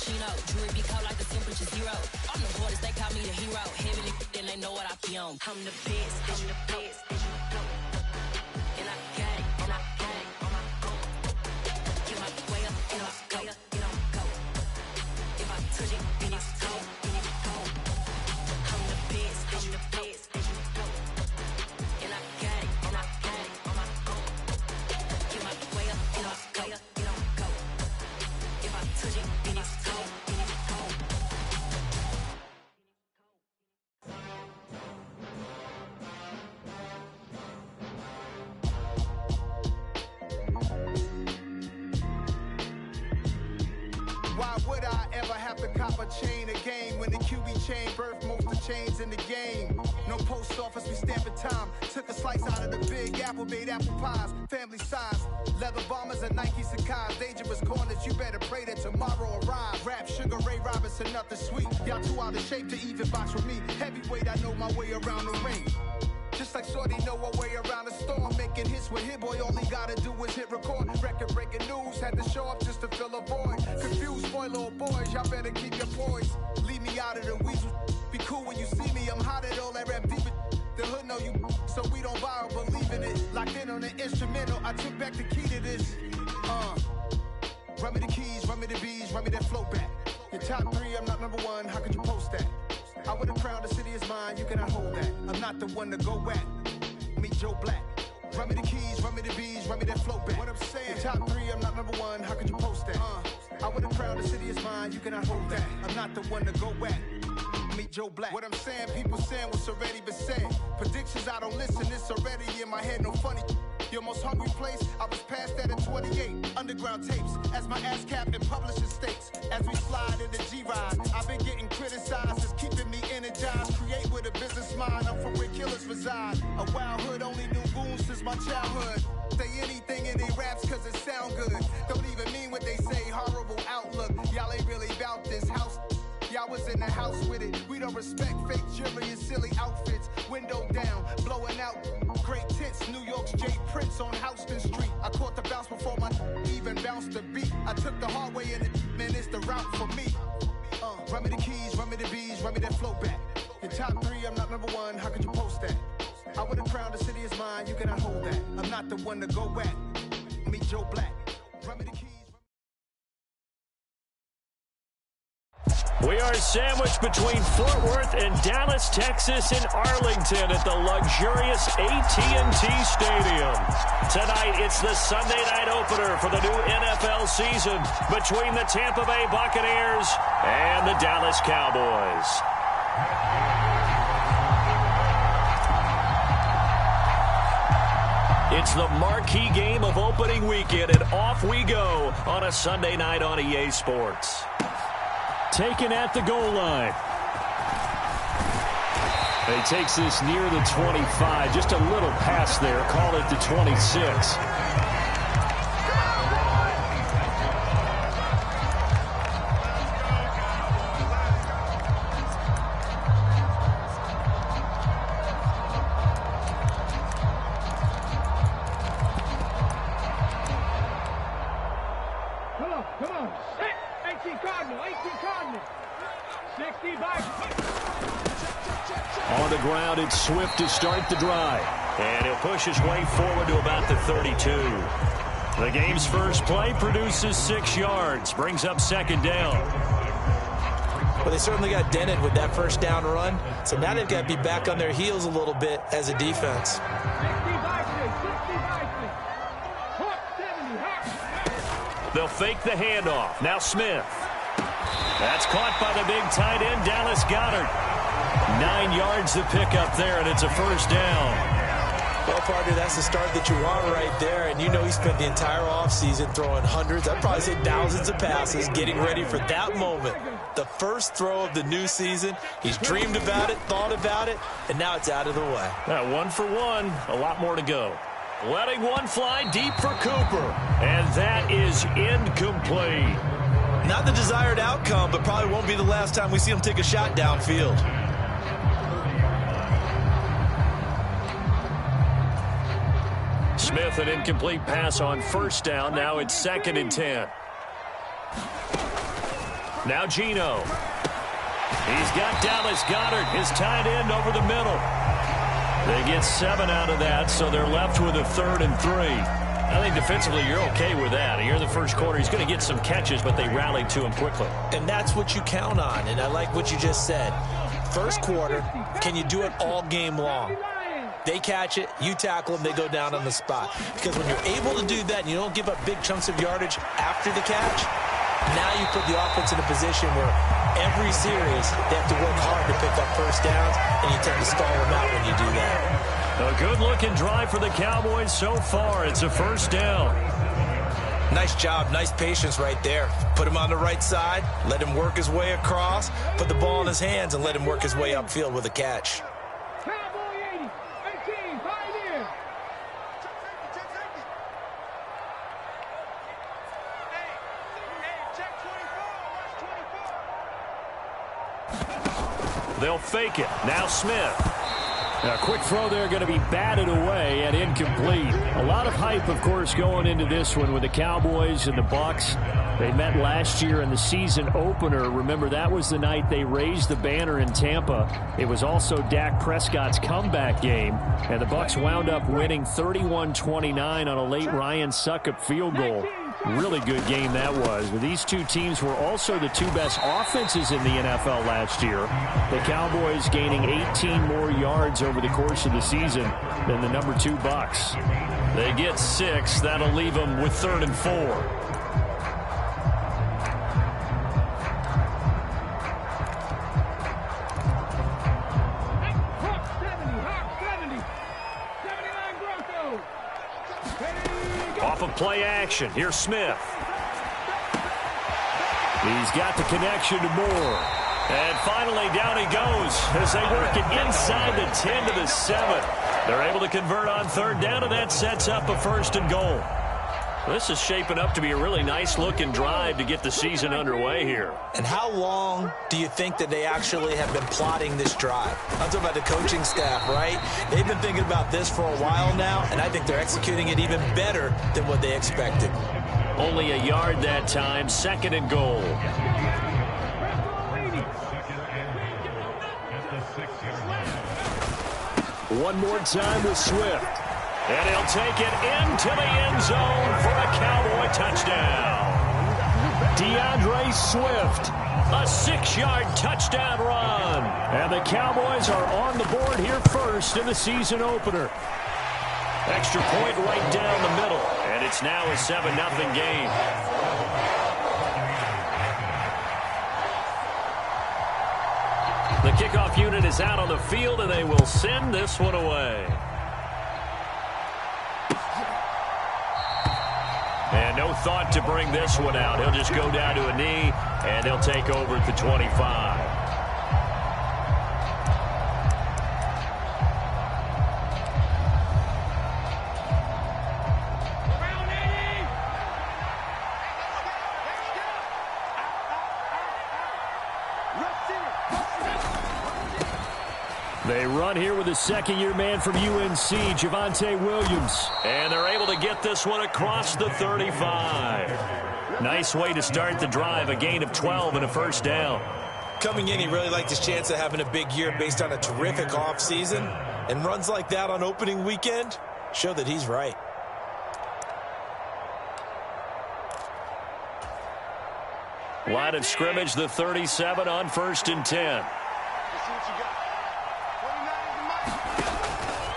Chino. Jewelry be cold like the temperature 0. I'm the hardest, they call me the hero. Heavenly, then they know what I be on. I'm the best, I'm the best. And I got it, and I got it on my own. Get my way up, and I go, and I go. If I touch it, then it's cold, then it's cold. I'm the best, I'm the best. And I got it, and I got it on my own. Get my way up, and I go, and I go. If I touch it, then it's cold, then it's cold. Why would I ever have to cop a chain a game when the QB chain birthed most of chains in the game? No post office, we stamping time. Took a slice out of the Big Apple, made apple pies, family size. Leather bombers and Nike Sacai's. Dangerous corners, you better pray that tomorrow arrives. Rap, Sugar Ray Robinson, nothing sweet. Y'all too out of shape to even box with me. Heavyweight, I know my way around the ring. Just like Shorty know her way around the storm. Making hits with Hit Boy, all he gotta do is hit record. Record-breaking news, had to show up just to fill a void. Confused boy, little boys, y'all better keep your poise. Leave me out of the weasel. Be cool when you see me, I'm hot at all that rap deep. The hood know you, so we don't borrow, believe in it. Locked in on the instrumental, I took back the key to this. Run me the keys, run me the bees, run me that flow back. Your top 3, I'm not number 1, how could you post that? I would have crowned the city is mine, you cannot hold that. I'm not the one to go at. Meet Joe Black. Run me the keys, run me the bees, run me that flow back. What I'm saying, your top 3, I'm not number 1, how could you post that? I would have crowned the city is mine, you cannot hold that. I'm not the one to go at. Meet Joe Black. What I'm saying, people saying what's already been said. Predictions, I don't listen, it's already in my head, no funny. Your most hungry place, I was past that at 28. Underground tapes, as my ass cap in publishing states. As we slide in the G-Ride, I've been getting criticized, it's keeping me energized. Create with a business mind, I'm from where killers reside. A wild hood, only knew goons since my childhood. Say anything in they raps cause it sound good. Don't even mean what they say, horrible outlook. Y'all ain't really about this house. Y'all was in the house with it. We don't respect fake jewelry and silly outfits. Window down, blowing out. Great tits, New York's J. Prince on Houston Street. I caught the bounce before my even bounced the beat. I took the hard way and it, man, it's the route for me. Run me the keys, run me the bees, run me that flow back. Your top 3, I'm not number 1, how could you post that? I would have crowned the city is mine, you cannot hold that. I'm not the one to go at. Meet Joe Black. Run me the keys. We are sandwiched between Fort Worth and Dallas, Texas, and Arlington at the luxurious AT&T Stadium. Tonight, it's the Sunday night opener for the new NFL season between the Tampa Bay Buccaneers and the Dallas Cowboys. It's the marquee game of opening weekend, and off we go on a Sunday night on EA Sports. Taken at the goal line. He takes this near the 25. Just a little pass there. Call it the 26. Come on. 18 Cardinal. 60 back. On the ground, it's Swift to start the drive. And he'll push his way forward to about the 32. The game's first play produces 6 yards. Brings up second down. Well, they certainly got dented with that first down run. So now they've got to be back on their heels a little bit as a defense. They'll fake the handoff. Now Smith. That's caught by the big tight end, Dallas Goedert. 9 yards to pick up there, and it's a first down. Well, partner, that's the start that you want right there. And you know he spent the entire offseason throwing hundreds, I'd probably say thousands of passes, getting ready for that moment. The first throw of the new season. He's dreamed about it, thought about it, and now it's out of the way. 1 for 1. A lot more to go. Letting one fly deep for Cooper. And that is incomplete. Not the desired outcome, but probably won't be the last time we see him take a shot downfield. Smith, an incomplete pass on first down. Now it's 2nd and 10. Now Geno. He's got Dallas Goedert, his tight end, over the middle. They get 7 out of that, so they're left with a 3rd and 3. I think defensively you're okay with that. Here in the first quarter, he's going to get some catches, but they rallied to him quickly. And that's what you count on, and I like what you just said. First quarter, can you do it all game long? They catch it, you tackle them, they go down on the spot. Because when you're able to do that and you don't give up big chunks of yardage after the catch, now you put the offense in a position where every series they have to work hard to pick up first downs, and you tend to stall them out when you do that. A good-looking drive for the Cowboys so far. It's a first down. Nice job, nice patience right there. Put him on the right side, let him work his way across, put the ball in his hands, and let him work his way upfield with a catch. They'll fake it. Now Smith. A quick throw there, going to be batted away and incomplete. A lot of hype, of course, going into this one with the Cowboys and the Bucs. They met last year in the season opener. Remember, that was the night they raised the banner in Tampa. It was also Dak Prescott's comeback game, and the Bucs wound up winning 31-29 on a late Ryan Succop field goal. Really good game that was. But these two teams were also the two best offenses in the NFL last year. The Cowboys gaining 18 more yards over the course of the season than the number 2 Bucs. They get 6. That'll leave them with 3rd and 4. Off of play action. Here's Smith. He's got the connection to Moore. And finally, down he goes as they work it inside the 10 to the 7. They're able to convert on 3rd down, and that sets up a 1st and goal. This is shaping up to be a really nice-looking drive to get the season underway here. And how long do you think that they actually have been plotting this drive? I'm talking about the coaching staff, right? They've been thinking about this for a while now, and I think they're executing it even better than what they expected. Only a yard that time, 2nd and goal. One more time with Swift. And he'll take it into the end zone for a Cowboy touchdown. DeAndre Swift, a 6-yard touchdown run. And the Cowboys are on the board here first in the season opener. Extra point right down the middle. And it's now a 7-0 game. The kickoff unit is out on the field, and they will send this one away. And no thought to bring this one out. He'll just go down to a knee, and they'll take over at the 25. They run here with a second-year man from UNC, Javonte Williams. And they're able to get this one across the 35. Nice way to start the drive, a gain of 12 and a 1st down. Coming in, he really liked his chance of having a big year based on a terrific offseason. And runs like that on opening weekend show that he's right. Line of scrimmage, the 37 on 1st and 10.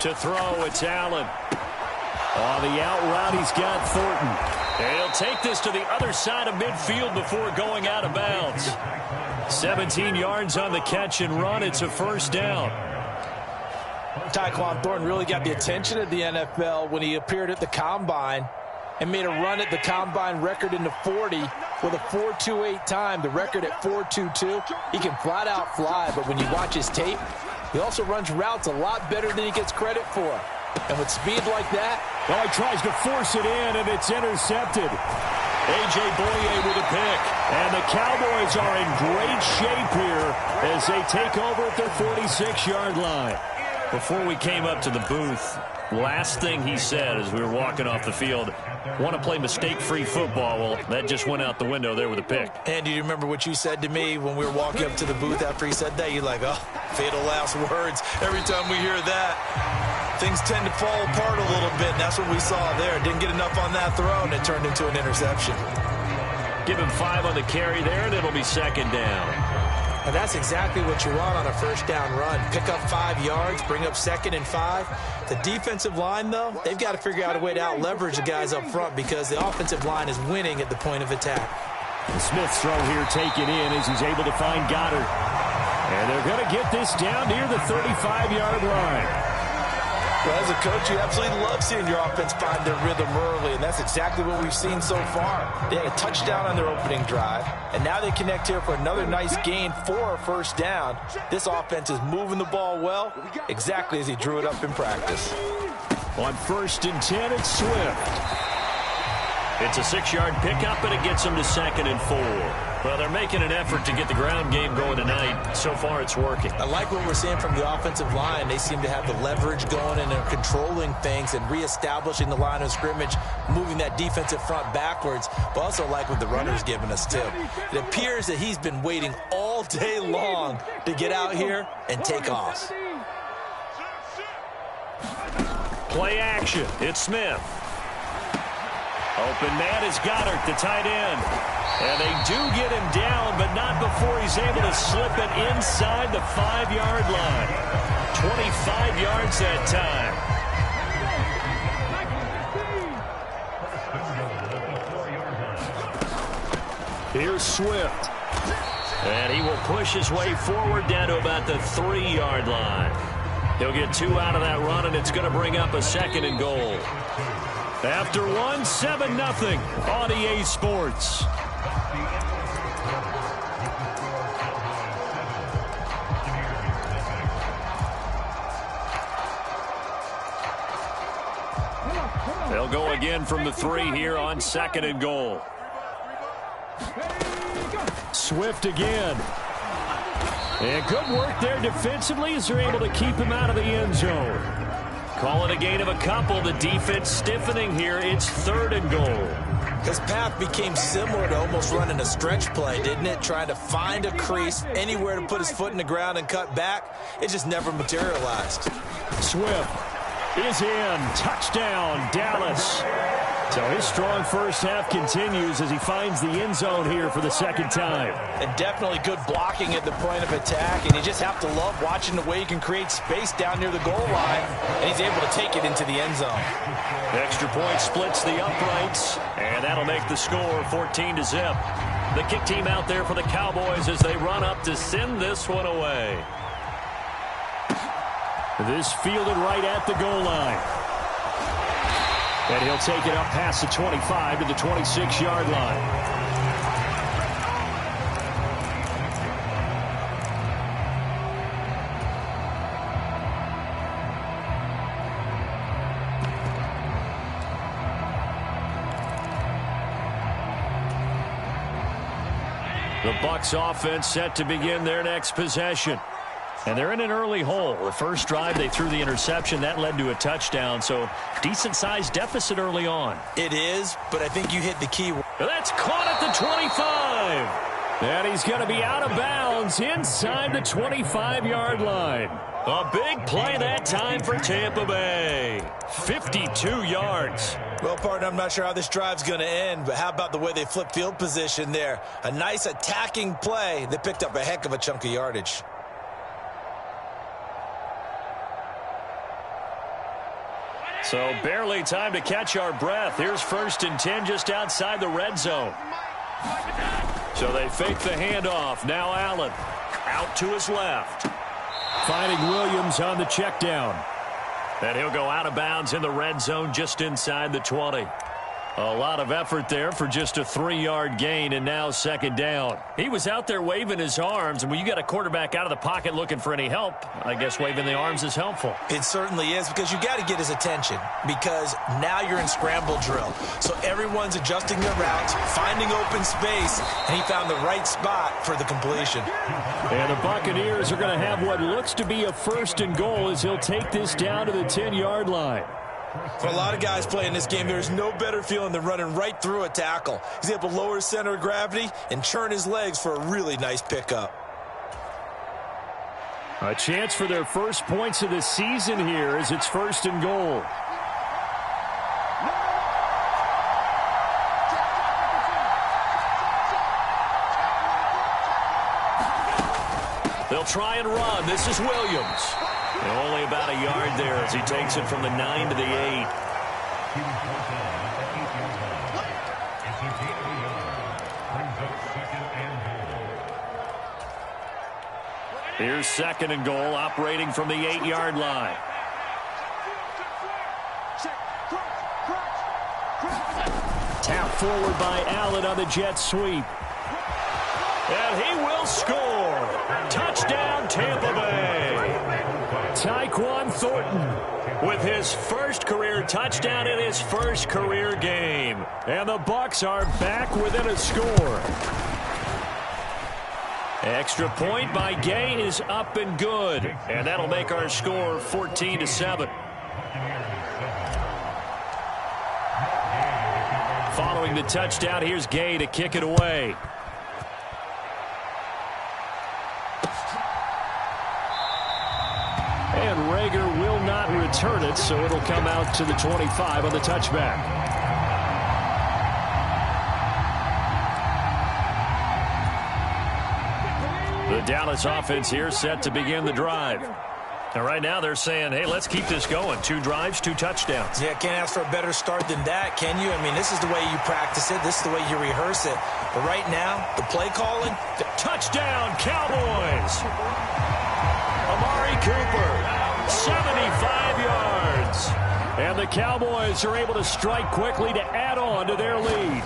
To throw, it's Allen. On the out route, he's got Thornton. And he'll take this to the other side of midfield before going out of bounds. 17 yards on the catch and run. It's a 1st down. Tyquan Thornton really got the attention of the NFL when he appeared at the Combine and made a run at the Combine record in the 40 with a 4.28 time, the record at 4.22. He can flat out fly, but when you watch his tape, he also runs routes a lot better than he gets credit for. And with speed like that, well, he tries to force it in, and it's intercepted. A.J. Boye with a pick. And the Cowboys are in great shape here as they take over at their 46-yard line. Before we came up to the booth, Last thing he said as we were walking off the field, want to play mistake-free football. Well, that just went out the window there with a pick. And do you remember what you said to me when we were walking up to the booth after he said that? You're like, oh, fatal last words. Every time we hear that, things tend to fall apart a little bit, and that's what we saw there. Didn't get enough on that throw, and it turned into an interception. Give him 5 on the carry there, and it'll be second down. And that's exactly what you want on a first down run. Pick up 5 yards, bring up 2nd and 5. The defensive line, though, they've got to figure out a way to out-leverage the guys up front because the offensive line is winning at the point of attack. Smith's throw here taken in as he's able to find Goddard. And they're going to get this down near the 35-yard line. Well, as a coach, you absolutely love seeing your offense find their rhythm early, and that's exactly what we've seen so far. They had a touchdown on their opening drive, and now they connect here for another nice gain for a first down. This offense is moving the ball well, exactly as he drew it up in practice. On 1st and 10, it's Swift. It's a 6-yard pickup, and it gets them to 2nd and 4. Well, they're making an effort to get the ground game going tonight. So far, it's working. I like what we're seeing from the offensive line. They seem to have the leverage going, and they're controlling things and reestablishing the line of scrimmage, moving that defensive front backwards. But also like what the runner's giving us, too. It appears that he's been waiting all day long to get out here and take off. Play action. It's Smith. Open man is Goddard, the tight end. And they do get him down, but not before he's able to slip it inside the 5-yard line. 25 yards that time. Here's Swift. And he will push his way forward down to about the 3-yard line. He'll get 2 out of that run, and it's going to bring up a 2nd and goal. After 1, 7-0 on EA Sports. They'll go again from the 3 here on 2nd and goal. Swift again. And good work there defensively as they're able to keep him out of the end zone. Call it a gain of a couple. The defense stiffening here. It's 3rd and goal. His path became similar to almost running a stretch play, didn't it? Trying to find a crease, anywhere to put his foot in the ground and cut back. It just never materialized. Swift is in. Touchdown, Dallas. So his strong first half continues as he finds the end zone here for the 2nd time. And definitely good blocking at the point of attack, and you just have to love watching the way he can create space down near the goal line, and he's able to take it into the end zone. Extra point splits the uprights, and that'll make the score 14-0. The kick team out there for the Cowboys as they run up to send this one away. This fielded right at the goal line. And he'll take it up past the 25 to the 26-yard line. The Bucs offense set to begin their next possession. And they're in an early hole. The first drive, they threw the interception. That led to a touchdown, so decent-sized deficit early on. It is, but I think you hit the key. That's caught at the 25. And he's going to be out of bounds inside the 25-yard line. A big play that time for Tampa Bay. 52 yards. Well, partner, I'm not sure how this drive's going to end, but how about the way they flip field position there? A nice attacking play. They picked up a heck of a chunk of yardage. So barely time to catch our breath. Here's 1st and 10 just outside the red zone. So they fake the handoff. Now Allen out to his left. Finding Williams on the check down. And he'll go out of bounds in the red zone just inside the 20. A lot of effort there for just a 3-yard gain, and now 2nd down. He was out there waving his arms, and when you got a quarterback out of the pocket looking for any help, I guess waving the arms is helpful. It certainly is, because you got to get his attention, because now you're in scramble drill. So everyone's adjusting their routes, finding open space, and he found the right spot for the completion. And the Buccaneers are going to have what looks to be a 1st and goal as he'll take this down to the 10-yard line. For a lot of guys playing this game, there's no better feeling than running right through a tackle. He's able to lower his center of gravity and churn his legs for a really nice pickup. A chance for their first points of the season here as it's 1st and goal. They'll try and run. This is Williams. And only about a yard there as he takes it from the 9 to the 8. Here's 2nd and goal, operating from the 8-yard line. Tap forward by Allen on the jet sweep. And he will score. Touchdown, Tampa Bay. Tyquan Thornton with his first career touchdown in his first career game. And the Bucs are back within a score. Extra point by Gay is up and good. And that'll make our score 14-7. Following the touchdown, here's Gay to kick it away. And Rager will not return it, so it'll come out to the 25 on the touchback. The Dallas offense here set to begin the drive. And right now they're saying, hey, let's keep this going. 2 drives, 2 touchdowns. Yeah, can't ask for a better start than that, can you? I mean, this is the way you practice it. This is the way you rehearse it. But right now, the play calling. Touchdown, Cowboys! Amari Cooper, 75 yards. And the Cowboys are able to strike quickly to add on to their lead.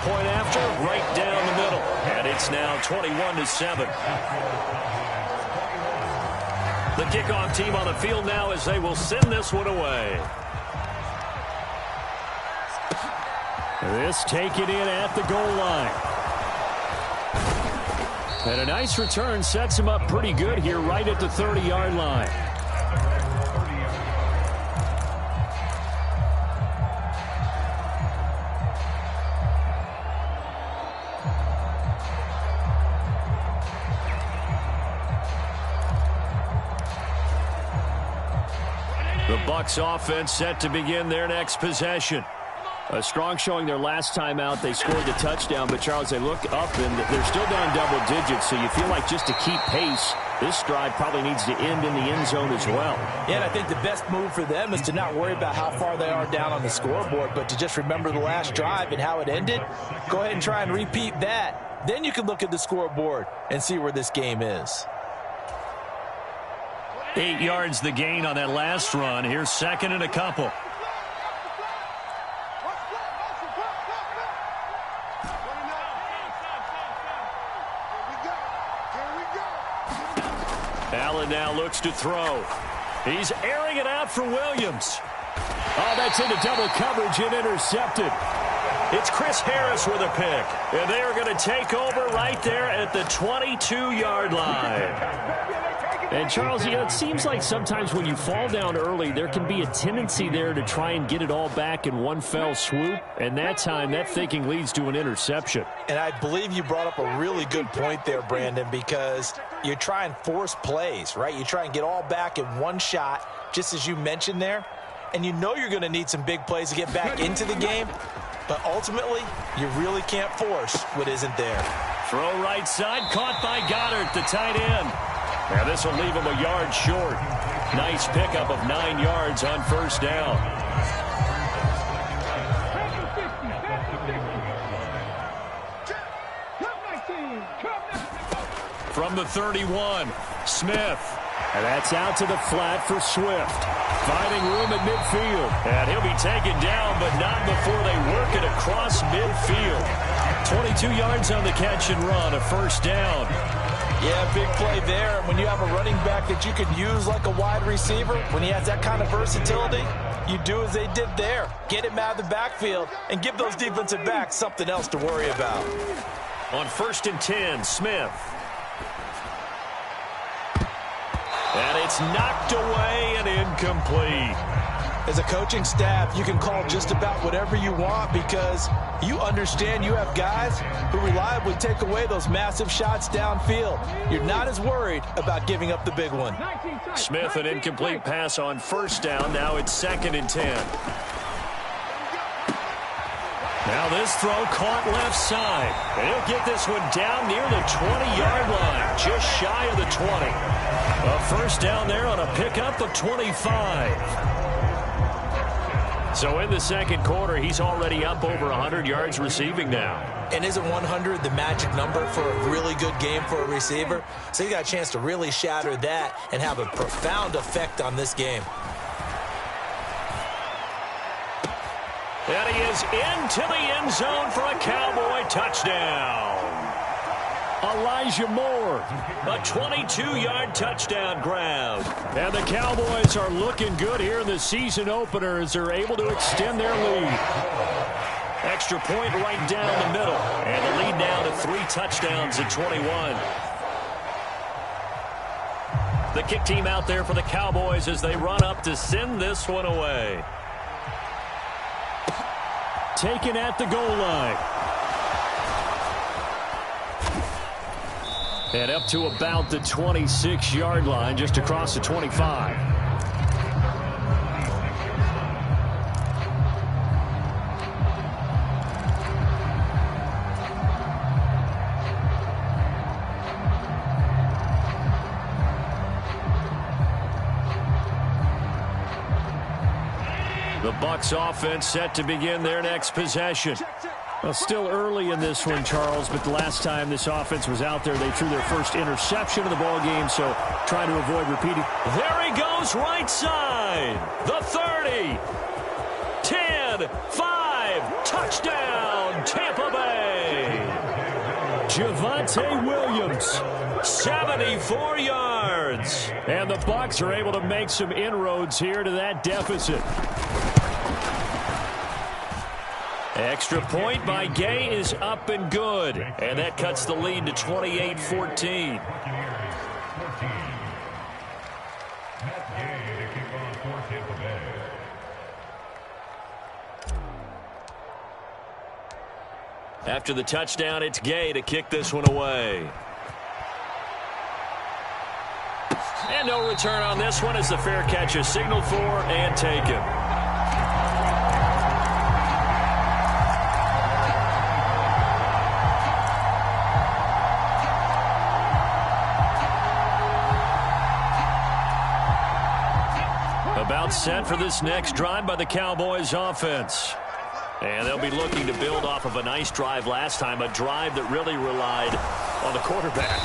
Point after, right down the middle. And it's now 21-7. The kickoff team on the field now as they will send this one away. This taken in at the goal line. And a nice return sets him up pretty good here right at the 30-yard line. The Bucs offense set to begin their next possession. A strong showing their last time out. They scored the touchdown, but, Charles, they look up, and they're still down double digits, so you feel like just to keep pace, this drive probably needs to end in the end zone as well. Yeah, and I think the best move for them is to not worry about how far they are down on the scoreboard, but to just remember the last drive and how it ended. Go ahead and try and repeat that. Then you can look at the scoreboard and see where this game is. 8 yards the gain on that last run. Here's 2nd and a couple. Allen now looks to throw. He's airing it out for Williams. Oh, that's into double coverage and intercepted. It's Chris Harris with a pick. And they are going to take over right there at the 22-yard line. And, Charles, you know, it seems like sometimes when you fall down early, there can be a tendency there to try and get it all back in one fell swoop. And that time, that thinking leads to an interception. And I believe you brought up a really good point there, Brandon, because you try and force plays, right? You try and get all back in one shot, just as you mentioned there. And you know you're going to need some big plays to get back into the game. But ultimately, you really can't force what isn't there. Throw right side, caught by Goddard, the tight end. Now this will leave him a yard short. Nice pickup of 9 yards on first down. From the 31, Smith. And that's out to the flat for Swift. Finding room at midfield. And he'll be taken down, but not before they work it across midfield. 22 yards on the catch and run, a first down. Yeah, big play there. When you have a running back that you can use like a wide receiver, when he has that kind of versatility, you do as they did there. Get him out of the backfield and give those defensive backs something else to worry about. On 1st and 10, Smith. And it's knocked away and incomplete. As a coaching staff, you can call just about whatever you want because you understand you have guys who reliably take away those massive shots downfield. You're not as worried about giving up the big one. Smith, an incomplete pass on first down. Now it's 2nd and 10. Now this throw caught left side. And he'll get this one down near the 20-yard line, just shy of the 20. A first down there on a pickup of 25. So in the second quarter, he's already up over 100 yards receiving now. And isn't 100 the magic number for a really good game for a receiver? So he got a chance to really shatter that and have a profound effect on this game. And he is into the end zone for a Cowboy touchdown. Elijah Moore, a 22-yard touchdown grab. And the Cowboys are looking good here in the season opener as they're able to extend their lead. Extra point right down the middle. And the lead now to 3 touchdowns at 21. The kick team out there for the Cowboys as they run up to send this one away. Taken at the goal line. And up to about the 26-yard line, just across the 25. The Bucs offense set to begin their next possession. Well, still early in this one, Charles, but the last time this offense was out there, they threw their first interception of the ball game, so trying to avoid repeating. There he goes, right side. The 30. 10, 5, touchdown, Tampa Bay. Javonte Williams, 74 yards. And the Bucs are able to make some inroads here to that deficit. Extra point by Gay is up and good. And that cuts the lead to 28-14. After the touchdown, it's Gay to kick this one away. And no return on this one as the fair catch is signaled for and taken. About set for this next drive by the Cowboys offense. And they'll be looking to build off of a nice drive last time, a drive that really relied on the quarterback.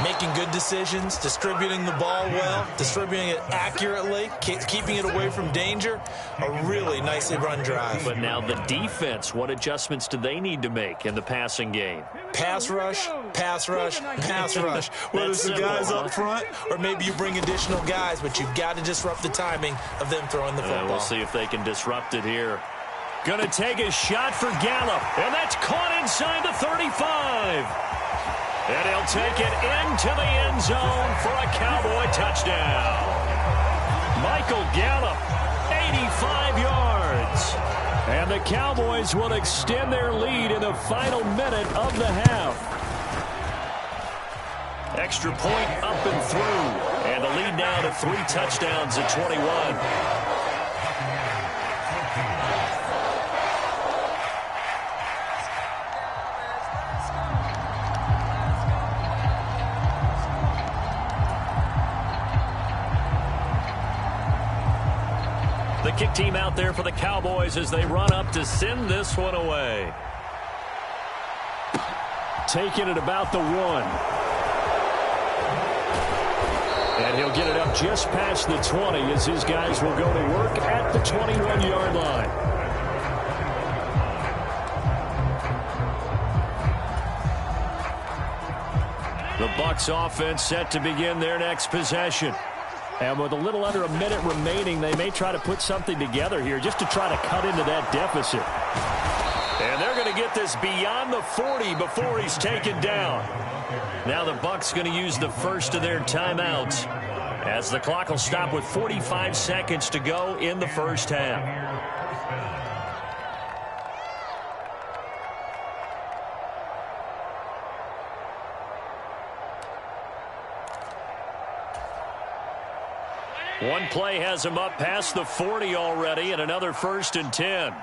Making good decisions, distributing the ball well, distributing it accurately, keeping it away from danger. A really nicely run drive. But now the defense, what adjustments do they need to make in the passing game? Pass rush, pass rush, pass rush. Whether it's the guys up front or maybe you bring additional guys, but you've got to disrupt the timing of them throwing the football. We'll see if they can disrupt it here. Going to take a shot for Gallup, and that's caught inside the 35. And he'll take it into the end zone for a Cowboy touchdown. Michael Gallup, 85 yards. And the Cowboys will extend their lead in the final minute of the half. Extra point up and through. And the lead now to 3 touchdowns at 21. The kick team out there for the Cowboys as they run up to send this one away. Taking it about the 1. And he'll get it up just past the 20 as his guys will go to work at the 21-yard line. The Bucs offense set to begin their next possession. And with a little under a minute remaining, they may try to put something together here just to try to cut into that deficit. And they're going to get this beyond the 40 before he's taken down. Now the Bucs going to use the first of their timeouts. as the clock will stop with 45 seconds to go in the first half. One play has him up past the 40 already, and another 1st and 10.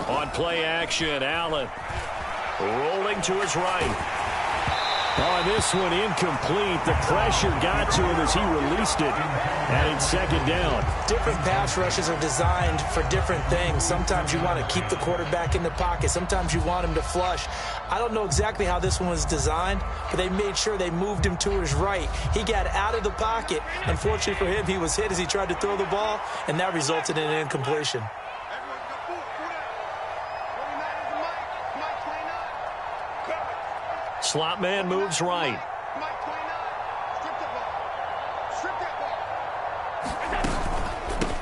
On play action, Allen rolling to his right. Oh, this one incomplete. The pressure got to him as he released it. And it's 2nd down. Different pass rushes are designed for different things. Sometimes you want to keep the quarterback in the pocket. Sometimes you want him to flush. I don't know exactly how this one was designed, but they made sure they moved him to his right. He got out of the pocket. Unfortunately for him, he was hit as he tried to throw the ball, and that resulted in an incompletion. Slot man moves right.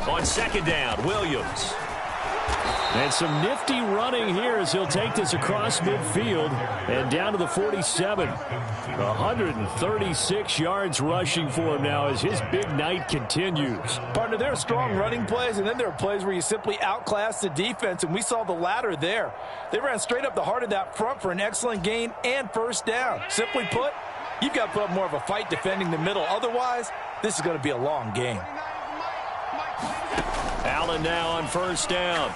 On 2nd down, Williams. And some nifty running here as he'll take this across midfield and down to the 47. 136 yards rushing for him now as his big night continues. Partner, there are strong running plays, and then there are plays where you simply outclass the defense, and we saw the latter there. They ran straight up the heart of that front for an excellent gain and 1st down. Simply put, you've got to put up more of a fight defending the middle. Otherwise, this is going to be a long game. Allen now on 1st down.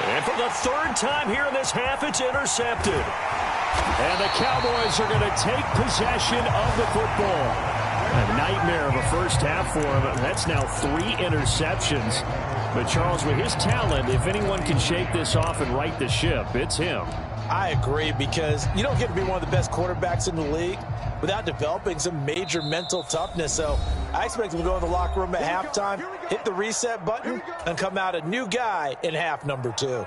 And for the 3rd time here in this half, it's intercepted. And the Cowboys are going to take possession of the football. A nightmare of a first half for him. That's now 3 interceptions. But Charles, with his talent, if anyone can shake this off and right the ship, it's him. I agree, because you don't get to be one of the best quarterbacks in the league without developing some major mental toughness. So I expect him to go in the locker room at halftime, hit the reset button, and come out a new guy in half number 2.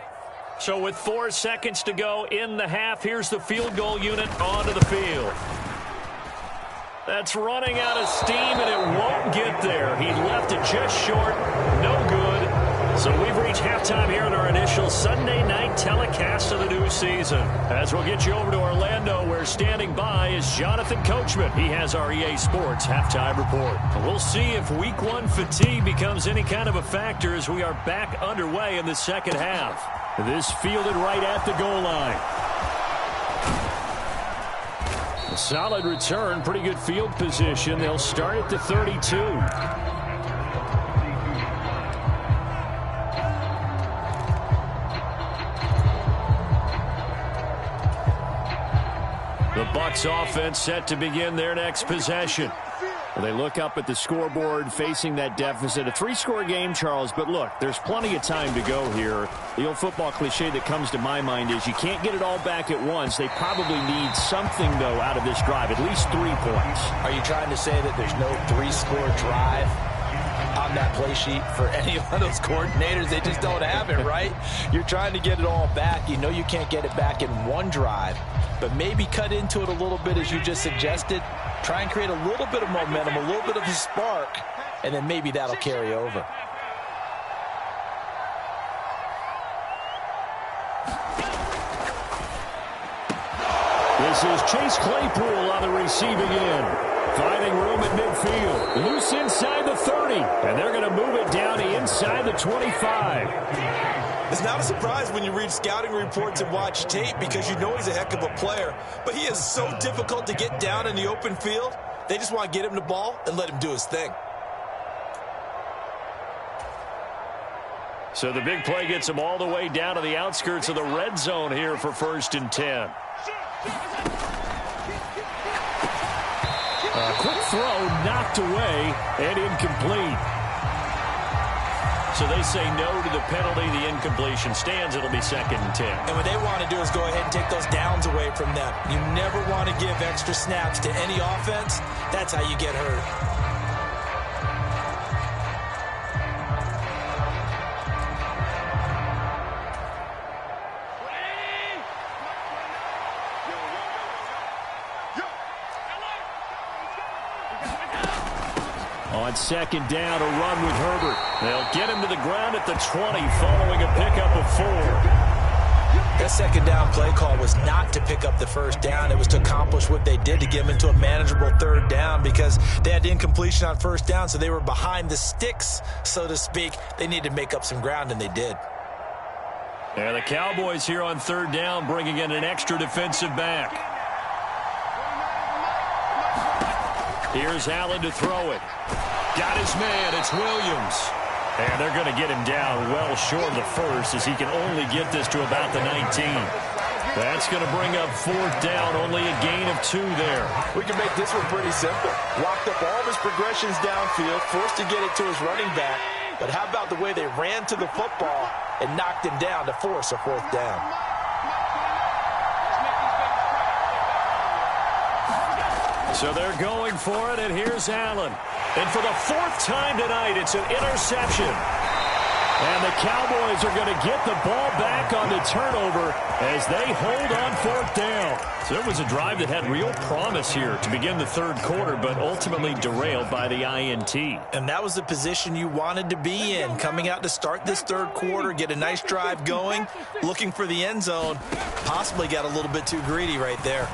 So with 4 seconds to go in the half, here's the field goal unit onto the field. That's running out of steam, and it won't get there. He left it just short. No good. So we've reached halftime here in our initial Sunday night telecast of the new season. As we'll get you over to Orlando, where standing by is Jonathan Coachman. He has our EA Sports halftime report. We'll see if Week 1 fatigue becomes any kind of a factor as we are back underway in the second half. This fielded right at the goal line. A solid return, pretty good field position. They'll start at the 32. The Bucs offense set to begin their next possession. They look up at the scoreboard facing that deficit. A 3-score game, Charles, but look, there's plenty of time to go here. The old football cliche that comes to my mind is you can't get it all back at once. They probably need something, though, out of this drive, at least 3 points. Are you trying to say that there's no 3-score drive on that play sheet for any of those coordinators? They just don't have it, right? You're trying to get it all back. You know you can't get it back in one drive, but maybe cut into it a little bit as you just suggested. Try and create a little bit of momentum, a little bit of a spark, and then maybe that'll carry over. This is Chase Claypool on the receiving end. Finding room at midfield. Loose inside the 30. And they're going to move it down to inside the 25. It's not a surprise when you read scouting reports and watch tape, because you know he's a heck of a player. But he is so difficult to get down in the open field. They just want to get him the ball and let him do his thing. So the big play gets him all the way down to the outskirts of the red zone here for 1st and 10. A quick throw knocked away and incomplete. So they say no to the penalty. The incompletion stands. It'll be 2nd and 10. And what they want to do is go ahead and take those downs away from them. You never want to give extra snaps to any offense. That's how you get hurt. On 2nd down, a run with Herbert. They'll get him to the ground at the 20 following a pickup of 4. That second down play call was not to pick up the first down. It was to accomplish what they did, to get them into a manageable third down, because they had incompletion on first down, so they were behind the sticks, so to speak. They needed to make up some ground, and they did. And the Cowboys here on third down, bringing in an extra defensive back. Here's Allen to throw it. Got his man. It's Williams. And they're going to get him down well short of the first, as he can only get this to about the 19. That's going to bring up fourth down, only a gain of 2 there. We can make this one pretty simple. Locked up all of his progressions downfield, forced to get it to his running back. But how about the way they ran to the football and knocked him down to force a fourth down? So they're going for it, and here's Allen. And for the 4th time tonight, it's an interception. And the Cowboys are going to get the ball back on the turnover as they hold on 4th down. So it was a drive that had real promise here to begin the third quarter, but ultimately derailed by the INT. And that was the position you wanted to be in, coming out to start this third quarter, get a nice drive going, looking for the end zone. Possibly got a little bit too greedy right there.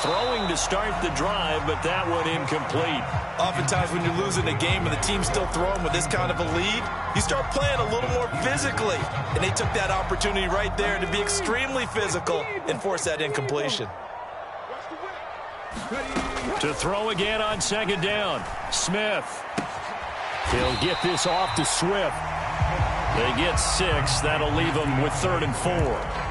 Throwing to start the drive, but that one incomplete. Oftentimes when you're losing a game and the team's still throwing with this kind of a lead, you start playing a little more physically. And they took that opportunity right there to be extremely physical and force that incompletion. To throw again on second down. Smith. He'll get this off to Swift. They get 6. That'll leave them with 3rd and 4.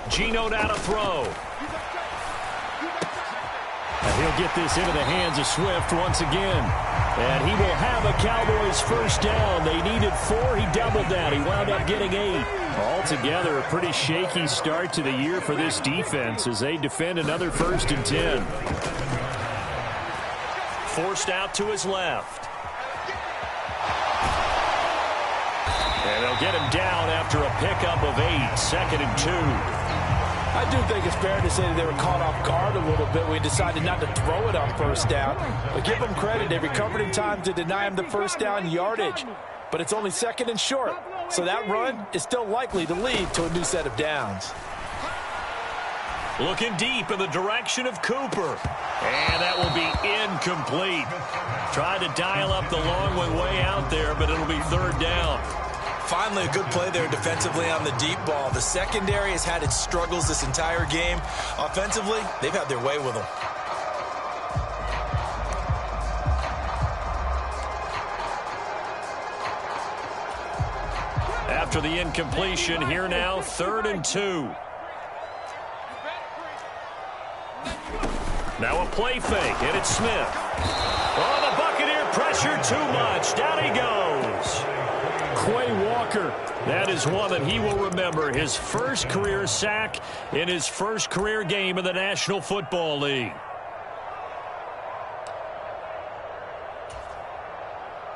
Gino now to throw. And he'll get this into the hands of Swift once again. And he will have a Cowboys first down. They needed 4. He doubled that. He wound up getting 8. Altogether, a pretty shaky start to the year for this defense as they defend another 1st and 10. Forced out to his left. And they'll get him down after a pickup of 8. 2nd and 2. I do think it's fair to say that they were caught off guard a little bit. We decided not to throw it on first down. But give them credit. They recovered in time to deny him the first down yardage. But it's only 2nd and short. So that run is still likely to lead to a new set of downs. Looking deep in the direction of Cooper. And that will be incomplete. Tried to dial up the long one way out there, but it'll be 3rd down. Finally, a good play there defensively on the deep ball. The secondary has had its struggles this entire game. Offensively, they've had their way with them. After the incompletion, here now, 3rd and 2. Now a play fake, and it's Smith. Oh, the Buccaneer pressure too much. Down he goes. Quay Walker, that is one that he will remember. His first career sack in his first career game in the National Football League.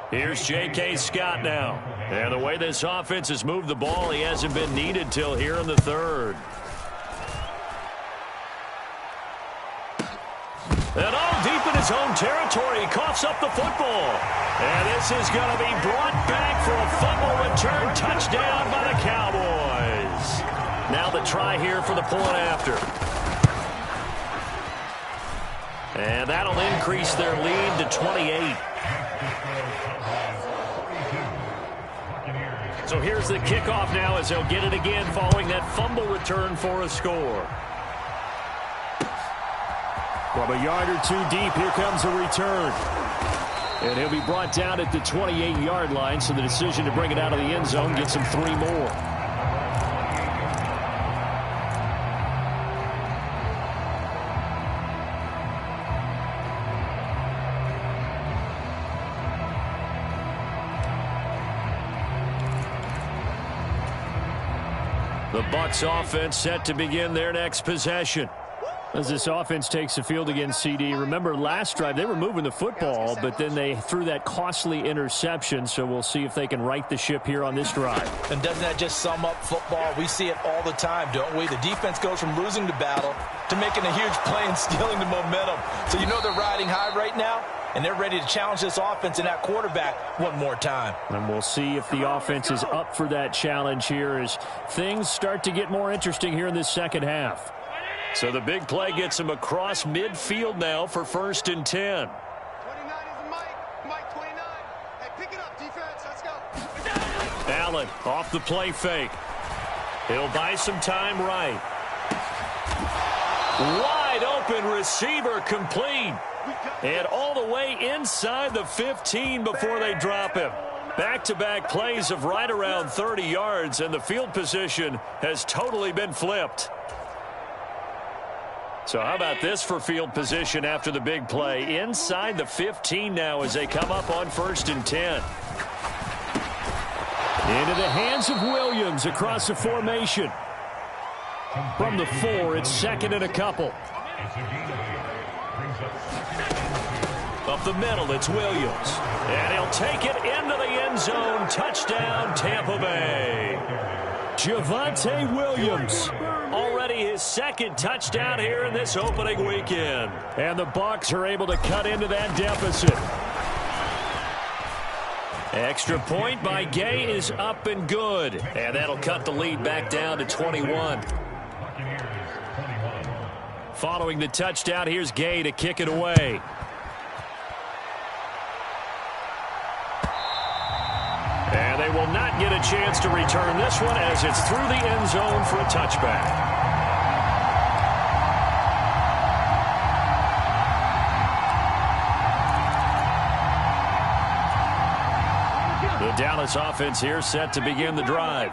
Here's J.K. Scott now. And the way this offense has moved the ball, he hasn't been needed till here in the 3rd. And all deep in his own territory, he coughs up the football. And this is going to be brought back for a fumble return touchdown by the Cowboys. Now the try here for the point after. And that'll increase their lead to 28. So here's the kickoff now as they'll get it again following that fumble return for a score. From a yard or 2 deep, here comes a return. And he'll be brought down at the 28-yard line, so the decision to bring it out of the end zone gets him 3 more. The Bucs offense set to begin their next possession. As this offense takes the field against CD, remember last drive they were moving the football, but then they threw that costly interception, so we'll see if they can right the ship here on this drive. And doesn't that just sum up football? We see it all the time, don't we? The defense goes from losing the battle to making a huge play and stealing the momentum. So you know they're riding high right now, and they're ready to challenge this offense and that quarterback one more time. And we'll see if the offense is up for that challenge here as things start to get more interesting here in this second half. So the big play gets him across midfield now for 1st and 10. 29 is Mike 29. Hey, pick it up, defense. Let's go. Allen off the play fake. He'll buy some time right. Wide open receiver complete. And all the way inside the 15 before they drop him. Back-to-back plays of right around 30 yards, and the field position has totally been flipped. So how about this for field position after the big play? Inside the 15 now as they come up on 1st and 10. Into the hands of Williams across the formation. From the 4, it's 2nd and a couple. Up the middle, it's Williams. And he'll take it into the end zone. Touchdown, Tampa Bay. Javonte Williams. Already his 2nd touchdown here in this opening weekend. And the Bucs are able to cut into that deficit. Extra point by Gay is up and good. And that'll cut the lead back down to 21. Following the touchdown, here's Gay to kick it away. And they will not get a chance to return this one as it's through the end zone for a touchback. The Dallas offense here set to begin the drive.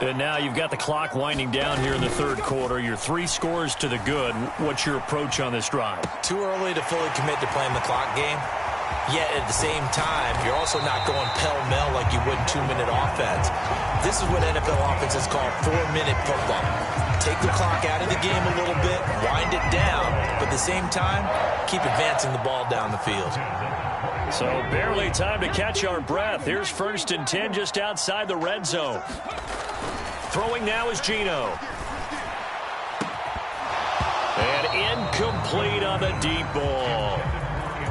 And now you've got the clock winding down here in the 3rd quarter. You're 3 scores to the good. What's your approach on this drive? Too early to fully commit to playing the clock game. Yet at the same time, you're also not going pell-mell like you would in 2-minute offense. This is what NFL offenses call 4-minute football. Take the clock out of the game a little bit, wind it down, but at the same time, keep advancing the ball down the field. So barely time to catch our breath. Here's 1st and 10 just outside the red zone. Throwing now is Geno. And incomplete on the deep ball.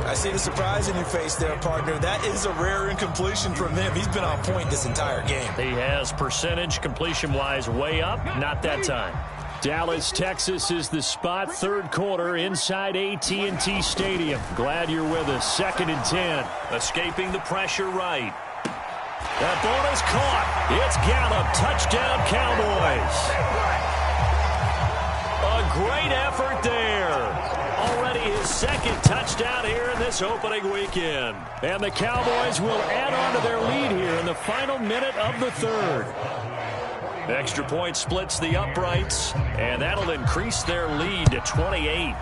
I see the surprise in your face there, partner. That is a rare incompletion from him. He's been on point this entire game. He has percentage completion-wise way up. Not that time. Dallas, Texas is the spot. 3rd quarter inside AT&T Stadium. Glad you're with us. 2nd and 10. Escaping the pressure right. That ball is caught. It's Gallup. Touchdown, Cowboys. A great effort there. Already his 2nd touchdown here in this opening weekend. And the Cowboys will add on to their lead here in the final minute of the 3rd. Extra point splits the uprights, and that'll increase their lead to 28.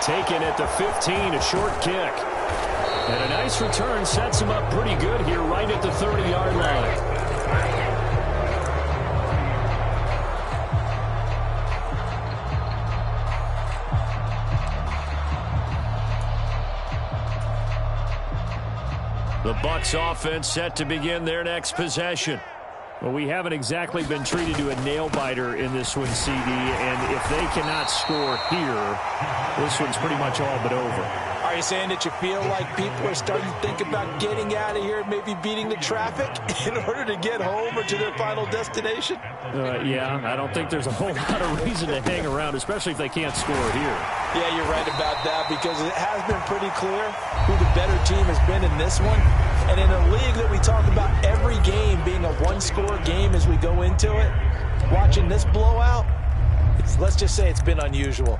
Taken at the 15, a short kick. And a nice return sets him up pretty good here right at the 30-yard line. The Bucs offense set to begin their next possession. Well, we haven't exactly been treated to a nail-biter in this one, CD, and if they cannot score here, this one's pretty much all but over. Are you saying that you feel like people are starting to think about getting out of here, maybe beating the traffic in order to get home or to their final destination? Yeah, I don't think there's a whole lot of reason to hang around, especially if they can't score here. Yeah, you're right about that because it has been pretty clear who the better team has been in this one. And in a league that we talk about every game being a one-score game as we go into it, watching this blowout, let's just say it's been unusual.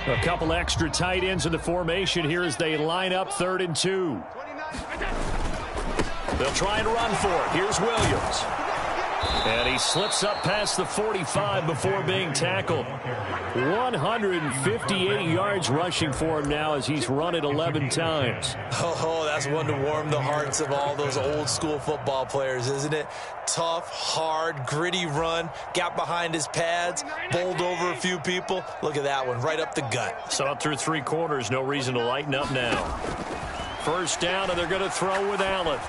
A couple extra tight ends in the formation here as they line up 3rd and 2. They'll try and run for it. Here's Williams. And he slips up past the 45 before being tackled. 158 yards rushing for him now as he's run it 11 times. Oh, that's one to warm the hearts of all those old school football players, isn't it? Tough, hard, gritty run. Got behind his pads, bowled over a few people. Look at that one, right up the gut. Saw it through 3 quarters. No reason to lighten up now. First down, and they're going to throw with Allen.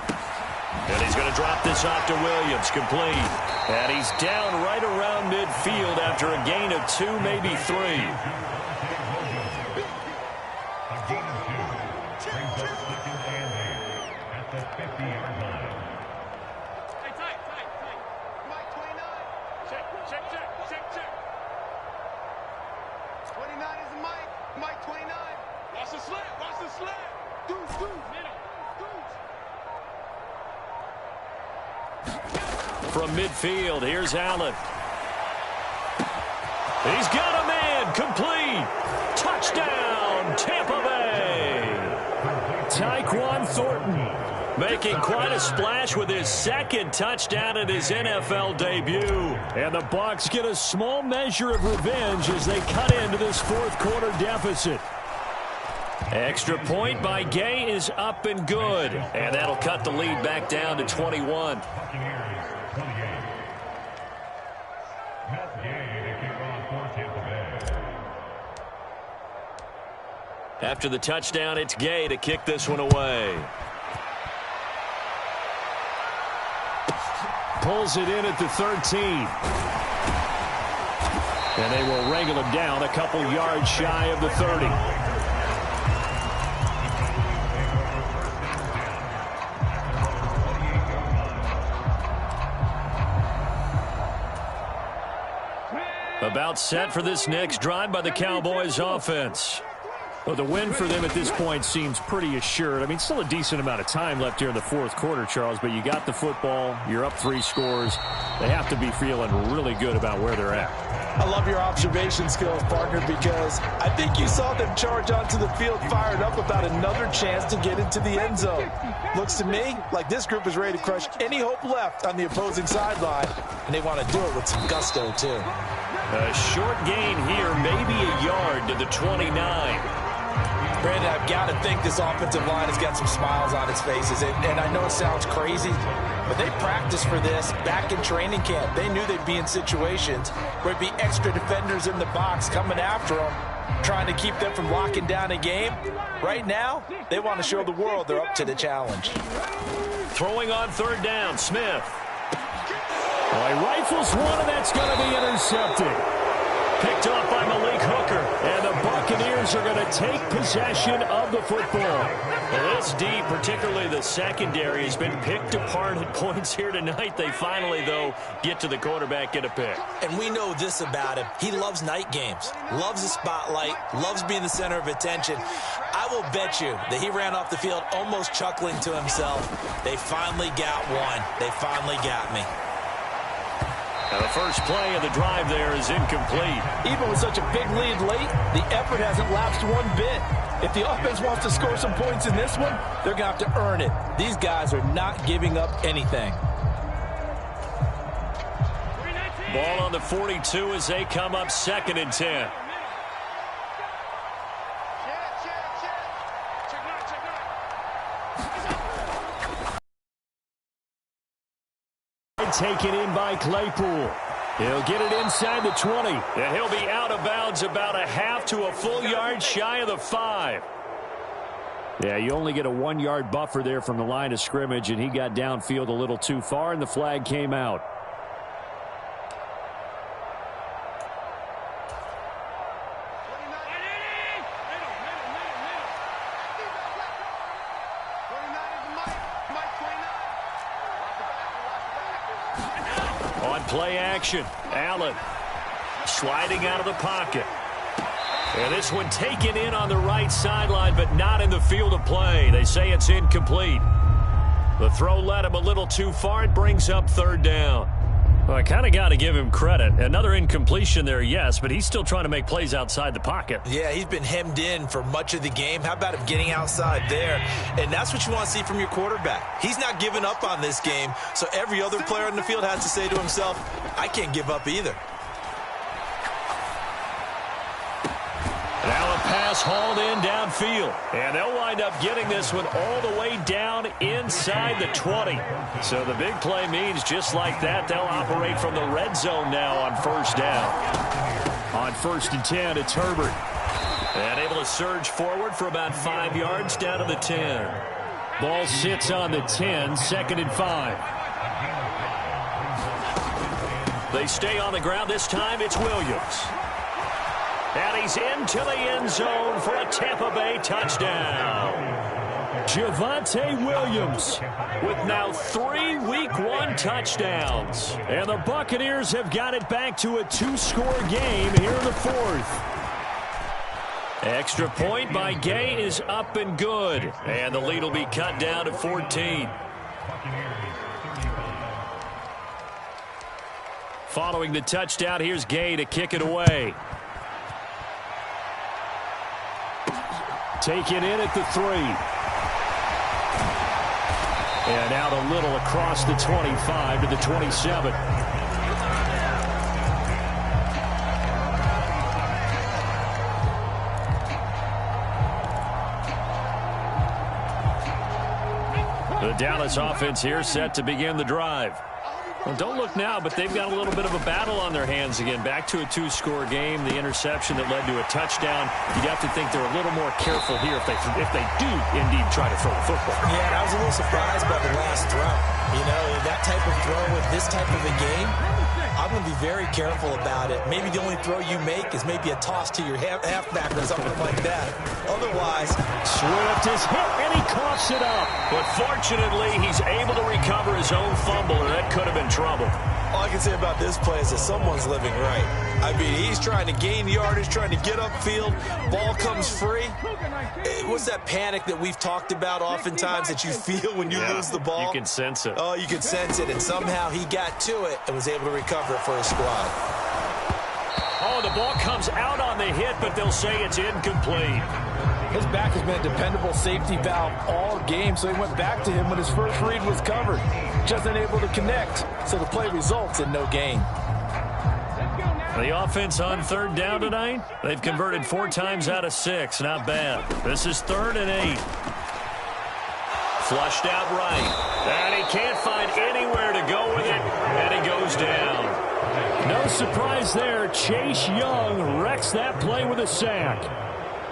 And he's going to drop this off to Williams, complete. And he's down right around midfield after a gain of 2, maybe 3. From midfield, here's Allen. He's got a man, complete. Touchdown, Tampa Bay. Tyquan Thornton making quite a splash with his 2nd touchdown in his NFL debut. And the Bucs get a small measure of revenge as they cut into this 4th quarter deficit. Extra point by Gay is up and good. And that'll cut the lead back down to 21. After the touchdown, it's Gay to kick this one away. Pulls it in at the 13. And they will wrangle him down a couple yards shy of the 30. About set for this next drive by the Cowboys offense. Well, the win for them at this point seems pretty assured. I mean, still a decent amount of time left here in the 4th quarter, Charles, but you got the football, you're up 3 scores. They have to be feeling really good about where they're at. I love your observation skills, partner, because I think you saw them charge onto the field fired up about another chance to get into the end zone. Looks to me like this group is ready to crush any hope left on the opposing sideline, and they want to do it with some gusto, too. A short gain here, maybe a yard to the 29. Brandon, I've got to think this offensive line has got some smiles on its faces. And I know it sounds crazy, but they practiced for this back in training camp. They knew they'd be in situations where there'd be extra defenders in the box coming after them, trying to keep them from locking down a game. Right now, they want to show the world they're up to the challenge. Throwing on 3rd down, Smith. Well, he rifles one, and that's going to be intercepted. Picked off by Malik Hooker, and the Buccaneers are going to take possession of the football. Well, this D, particularly the secondary, has been picked apart at points here tonight. They finally, though, get to the quarterback, get a pick. And we know this about him. He loves night games, loves the spotlight, loves being the center of attention. I will bet you that he ran off the field almost chuckling to himself. They finally got one. They finally got me. Now the first play of the drive there is incomplete. Even with such a big lead late, the effort hasn't lapsed one bit. If the offense wants to score some points in this one, they're going to have to earn it. These guys are not giving up anything. Ball on the 42 as they come up 2nd and 10. Taken in by Claypool. He'll get it inside the 20, and he'll be out of bounds about a half to a full yard shy of the 5. Yeah, you only get a 1-yard buffer there from the line of scrimmage, and he got downfield a little too far, and the flag came out. Play action. Allen sliding out of the pocket. And this one taken in on the right sideline, but not in the field of play. They say it's incomplete. The throw led him a little too far. It brings up 3rd down. Well, I kind of got to give him credit. Another incompletion there, yes, but he's still trying to make plays outside the pocket. Yeah, he's been hemmed in for much of the game. How about him getting outside there? And that's what you want to see from your quarterback. He's not giving up on this game, so every other player on the field has to say to himself, I can't give up either. Now a pass hauled in downfield. And they'll wind up getting this one all the way down inside the 20. So the big play means just like that, they'll operate from the red zone now on first down. On 1st and 10, it's Herbert. And able to surge forward for about 5 yards down to the 10. Ball sits on the 10, 2nd and 5. They stay on the ground. This time it's Williams. And he's into the end zone for a Tampa Bay touchdown. Javonte Williams with now 3 Week 1 touchdowns. And the Buccaneers have got it back to a 2-score game here in the 4th. Extra point by Gay is up and good. And the lead will be cut down to 14. Following the touchdown, here's Gay to kick it away. Taken in at the 3. And out a little across the 25 to the 27. The Dallas offense here set to begin the drive. Well, don't look now, but they've got a little bit of a battle on their hands again. Back to a 2-score game. The interception that led to a touchdown. You'd have to think they're a little more careful here if they do indeed try to throw the football. Yeah, I was a little surprised by the last throw. You know, that type of throw with this type of a game, I'm going to be very careful about it. Maybe the only throw you make is maybe a toss to your halfback or something like that. Otherwise, Swift is hit, and he coughs it up. But fortunately, he's able to recover his own fumble, or that could have been trouble. all I can say about this play is that someone's living right. I mean, he's trying to gain yardage, trying to get upfield. Ball comes free. What's that panic that we've talked about oftentimes that you feel when you lose the ball? You can sense it. Oh, you can sense it, and somehow he got to it and was able to recover it for his squad. Oh, the ball comes out on the hit, but they'll say it's incomplete. His back has been a dependable safety valve all game, so he went back to him when his first read was covered. Just unable to connect, so the play results in no gain. The offense on third down tonight, they've converted 4 times out of 6. Not bad. This is 3rd and 8. Flushed out right. And he can't find anywhere to go with it, and he goes down. No surprise there. Chase Young wrecks that play with a sack.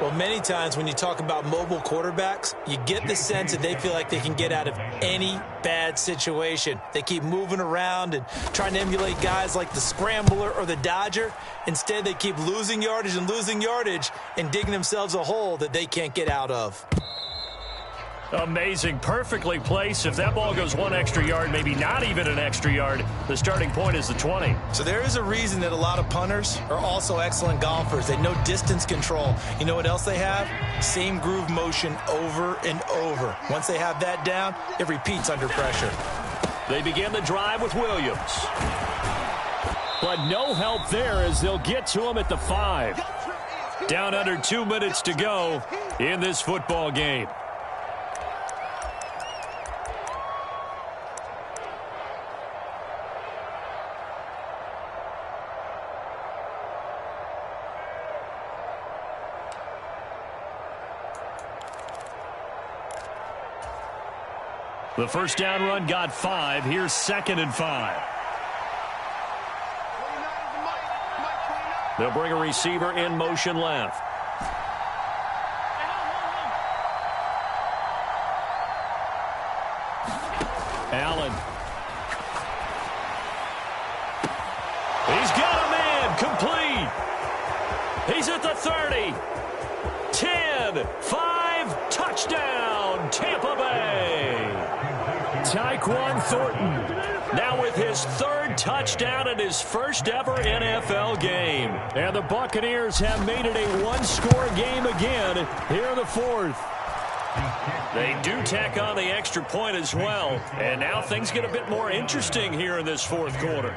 Well, many times when you talk about mobile quarterbacks, you get the sense that they feel like they can get out of any bad situation. They keep moving around and trying to emulate guys like the Scrambler or the Dodger. Instead, they keep losing yardage and digging themselves a hole that they can't get out of. Amazing. Perfectly placed. If that ball goes 1 extra yard, maybe not even an extra yard, the starting point is the 20. So there is a reason that a lot of punters are also excellent golfers. They know distance control. You know what else they have? Same groove motion over and over. Once they have that down, it repeats under pressure. They begin the drive with Williams. But no help there as they'll get to him at the 5. Down under 2 minutes to go in this football game. The first down run got 5. Here's 2nd and 5. They'll bring a receiver in motion left. Allen. He's got a man. Complete. He's at the 30. 10. 5. Touchdown. Tampa Bay. Tyquan Thornton now with his 3rd touchdown in his first ever NFL game. And the Buccaneers have made it a 1-score game again here in the 4th. They do tack on the extra point as well. And now things get a bit more interesting here in this 4th quarter.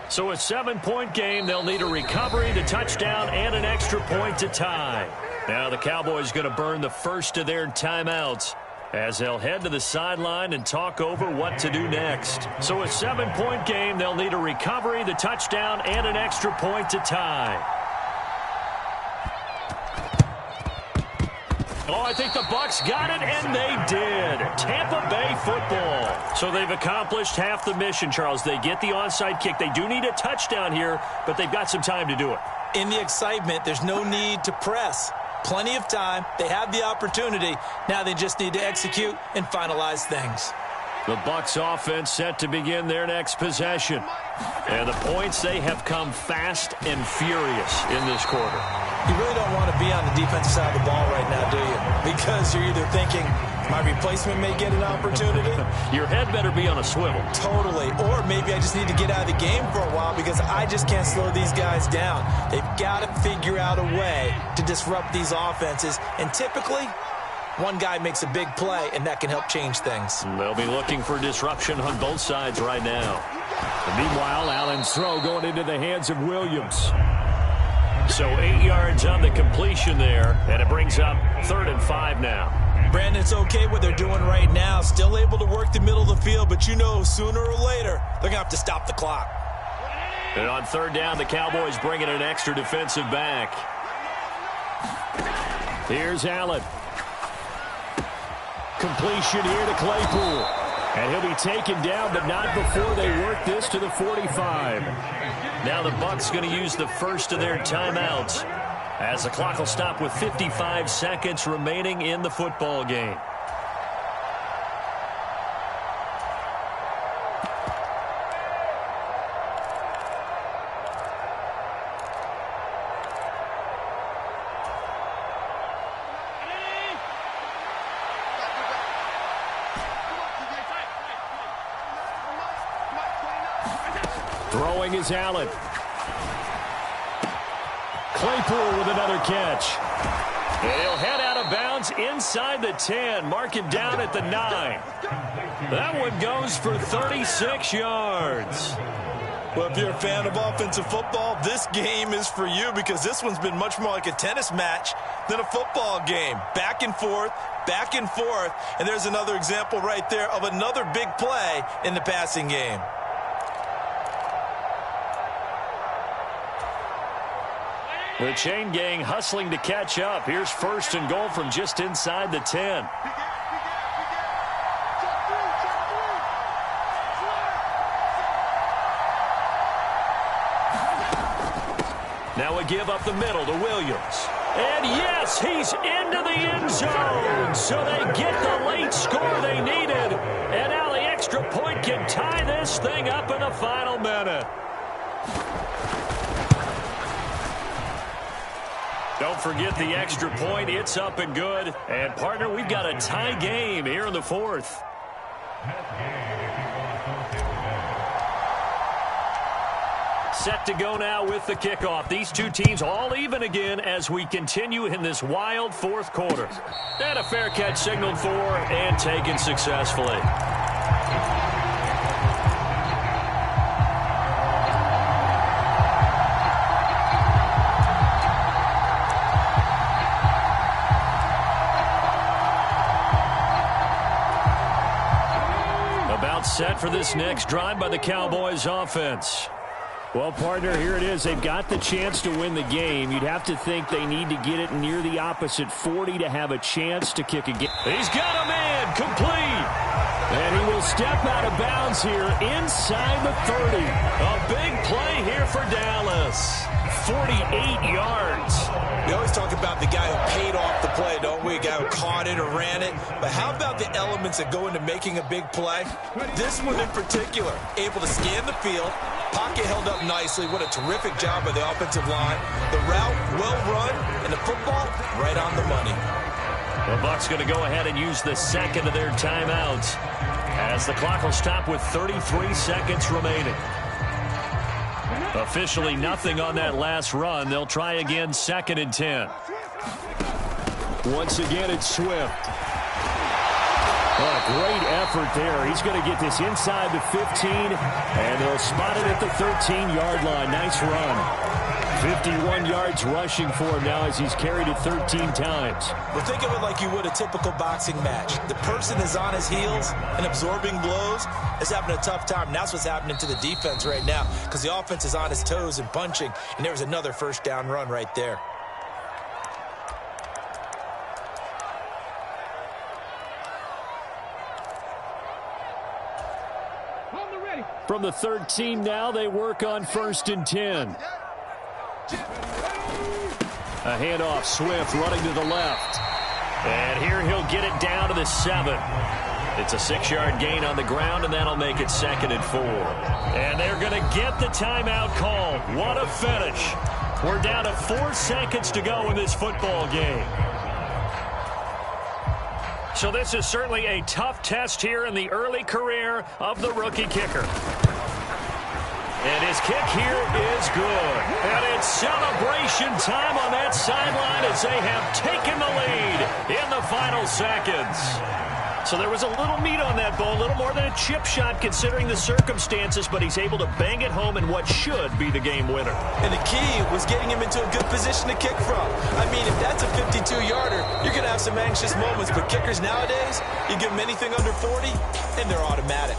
So a 7-point game. They'll need a recovery, the touchdown, and an extra point to tie. Now the Cowboys going to burn the first of their timeouts as they'll head to the sideline and talk over what to do next. So a 7-point game. They'll need a recovery, the touchdown, and an extra point to tie. Oh, I think the Bucs got it, and they did. Tampa Bay football. So they've accomplished half the mission, Charles. They get the onside kick. They do need a touchdown here, but they've got some time to do it. In the excitement, there's no need to press. Plenty of time. They have the opportunity. Now they just need to execute and finalize things. The Bucs offense set to begin their next possession. And the points, they have come fast and furious in this quarter. You really don't want to be on the defensive side of the ball right now, do you? Because you're either thinking, my replacement may get an opportunity. Your head better be on a swivel. Totally. Or maybe I just need to get out of the game for a while because I just can't slow these guys down. They've got to figure out a way to disrupt these offenses. And typically, one guy makes a big play, and that can help change things. They'll be looking for disruption on both sides right now. And meanwhile, Allen's throw going into the hands of Williams. So 8 yards on the completion there, and it brings up 3rd and 5 now. Brandon, it's okay what they're doing right now. Still able to work the middle of the field, but you know sooner or later they're going to have to stop the clock. And on 3rd down, the Cowboys bring in an extra defensive back. Here's Allen. Completion here to Claypool. And he'll be taken down, but not before they work this to the 45. Now the Bucs going to use the first of their timeouts as the clock will stop with 55 seconds remaining in the football game. Throwing is Allen. Claypool with another catch. And he'll head out of bounds inside the 10. Mark him down at the 9. That one goes for 36 yards. Well, if you're a fan of offensive football, this game is for you because this one's been much more like a tennis match than a football game. Back and forth, and there's another example right there of another big play in the passing game. The chain gang hustling to catch up. Here's 1st and goal from just inside the 10. Now we give up the middle to Williams. And yes, he's into the end zone. So they get the late score they needed. And now the extra point can tie this thing up in the final minute. Don't forget the extra point. It's up and good. And, partner, we've got a tie game here in the 4th. Set to go now with the kickoff. These two teams all even again as we continue in this wild 4th quarter. And a fair catch signaled for and taken successfully. Set for this next drive by the Cowboys offense. Well, partner, here it is. They've got the chance to win the game. You'd have to think they need to get it near the opposite 40 to have a chance to kick again. He's got a man complete. And he will step out of bounds here inside the 30. A big play here for Dallas. 48 yards. We always talk about the guy who paid off the play, don't we? A guy who caught it or ran it. But how about the elements that go into making a big play? This one in particular, able to scan the field, pocket held up nicely. What a terrific job by the offensive line. The route well run, and the football right on the money. The Bucs going to go ahead and use the second of their timeouts as the clock will stop with 33 seconds remaining. Officially nothing on that last run. They'll try again 2nd and 10. Once again, it's Swift. Oh, great effort there. He's going to get this inside the 15, and they'll spot it at the 13-yard line. Nice run. 51 yards rushing for him now as he's carried it 13 times. Well, think of it like you would a typical boxing match. The person is on his heels and absorbing blows is having a tough time. And that's what's happening to the defense right now because the offense is on his toes and punching, and there was another first down run right there. From the 13 now, they work on 1st and 10. A handoff, Swift running to the left. And here he'll get it down to the 7. It's a 6-yard gain on the ground, and that'll make it 2nd and 4. And they're going to get the timeout called. What a finish. We're down to 4 seconds to go in this football game. So this is certainly a tough test here in the early career of the rookie kicker. And his kick here is good. And it's celebration time on that sideline as they have taken the lead in the final seconds. So there was a little meat on that ball, a little more than a chip shot considering the circumstances, but he's able to bang it home in what should be the game winner. And the key was getting him into a good position to kick from. I mean, if that's a 52-yarder, you're going to have some anxious moments, but kickers nowadays, you give them anything under 40, and they're automatic.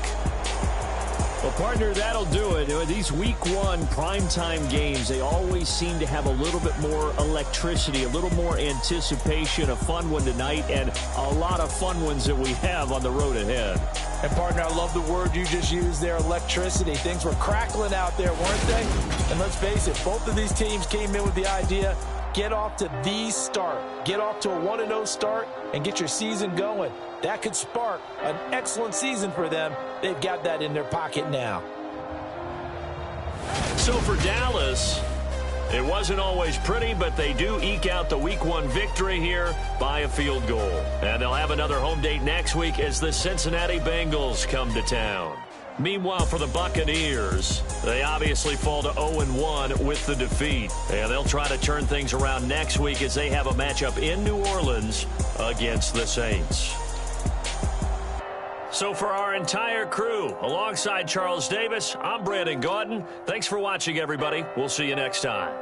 Well, partner, that'll do it. These Week 1 primetime games, they always seem to have a little bit more electricity, a little more anticipation. A fun one tonight, and a lot of fun ones that we have on the road ahead. And, partner, I love the word you just used there, electricity. Things were crackling out there, weren't they? And let's face it, both of these teams came in with the idea, get off to the start. Get off to a 1-0 start and get your season going. That could spark an excellent season for them. They've got that in their pocket now. So for Dallas, it wasn't always pretty, but they do eke out the Week 1 victory here by a field goal. And they'll have another home date next week as the Cincinnati Bengals come to town. Meanwhile, for the Buccaneers, they obviously fall to 0-1 with the defeat. And they'll try to turn things around next week as they have a matchup in New Orleans against the Saints. So for our entire crew, alongside Charles Davis, I'm Brandon Gaudin. Thanks for watching, everybody. We'll see you next time.